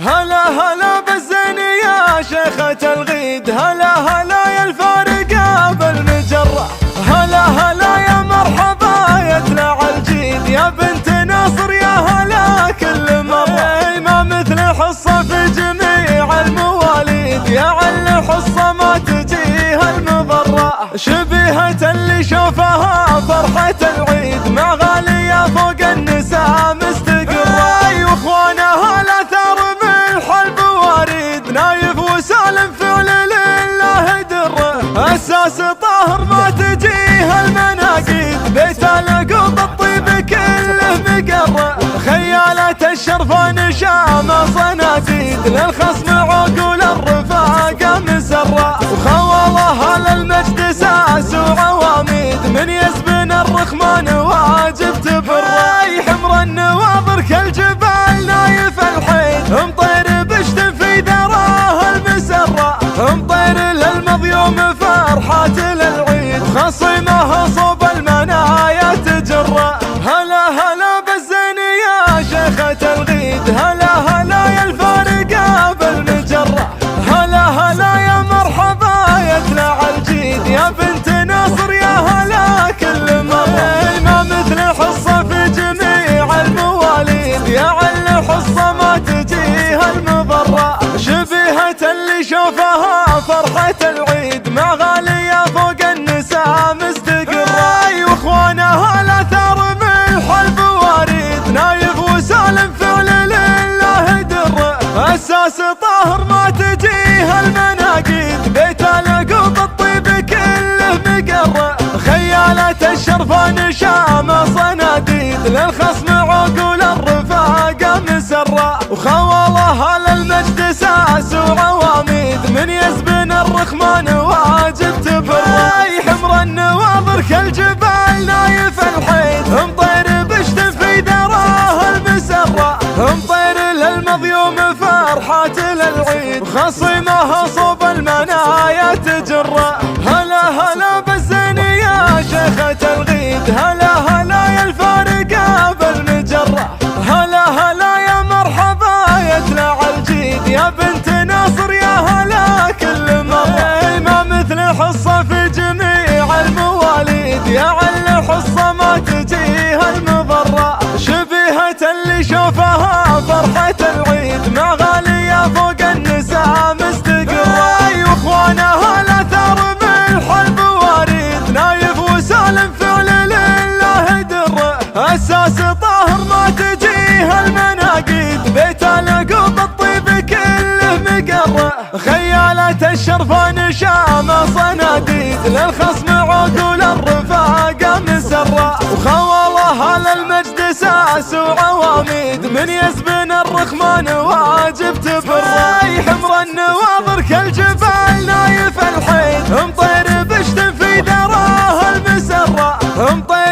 هلا هلا بالزين يا شيخة الغيد، هلا هلا يا الفارقة بالمجرة، هلا هلا يا مرحبا يطلع الجيد، يا بنت ناصر يا هلا كل مرة. ما مثل حصة في جميع المواليد، يا عل حصة ما تجيها المضرة، شبيهة اللي شوفها فرحة العيد، مع غالية فوق النساء مستقرة، واخوانها الاثار بالحلب واريد، نايف وسالم فعل لله دره، اساس طاهر ما تجيها المناقيد، بيت القوط الطيب كله مقره، خيالة الشرفة نشام صناديد، للخصم عقول الرفاقة مسرة، وخوالها للمجد ساس وعواميد، من يسبن الرخمان واجب تبره، حمر النواظر كالجبال نايف الحيد، مطير بشت في ذراه المسرة، مطير للمضيوم فرحات للعيد، خصيمه صوب المنايا تجره. هلا هلا بالزين يا شيخة الغيد، هلا هلا يا الفارقة بالمجرة، هلا هلا يا مرحبا يطلع الجيد، يا بنت ناصر يا هلا كل مرة. ما مثل حصة في جميع المواليد، يا عل حصة ما تجيها المضرة، شبيهة اللي شوفها فرحة العيد، مع غالية فوق النساء مستقرة، واخوانها الاثار بالحلب واريد، نايف وسالم فعل لله دره، اساس طاهر ما تجيها المناقيد، بيت القوط الطيب كله مقره، خيالة الشرفة نشام صناديد، للخصم عقول الرفاقة مسرة، وخوالها للمجد ساس وعواميد، من يسبن الرخمان واجب تبره، حمر النواظر كالجبال نايف الحيد، مطير بشت في ذراه المسرة، مطير للمضيوم فرحات للعيد، خصيمه صوب المنايا تجره. هلا هلا بالزين يا شيخة الغيد، هلا هلا يا الفارقة بالمجرة، هلا هلا يا مرحبا يطلع الجيد، يا بنت ناصر يا هلا كل مرة. ما مثل حصة في جميع المواليد، يا عل حصة ما تجيها المضرة، شبيهة اللي شوفها فرحة العيد، مع غالية فوق النساء مستقرة، واخوانها الاثار بالحلب واريد، نايف وسالم فعل لله دره، اساس طاهر ما تجيها المناقيد، بيت القوط الطيب كله مقره، خيالة الشرفة نشام صناديد، للخصم عقول الرفاقة مسرة، وخوالها للمجد ساس وعواميد، من يسبن الرخمان واجب تبره، حمر النواظر كالجبال نايف الحيد، مطير بشت في ذراه المسرة، مطير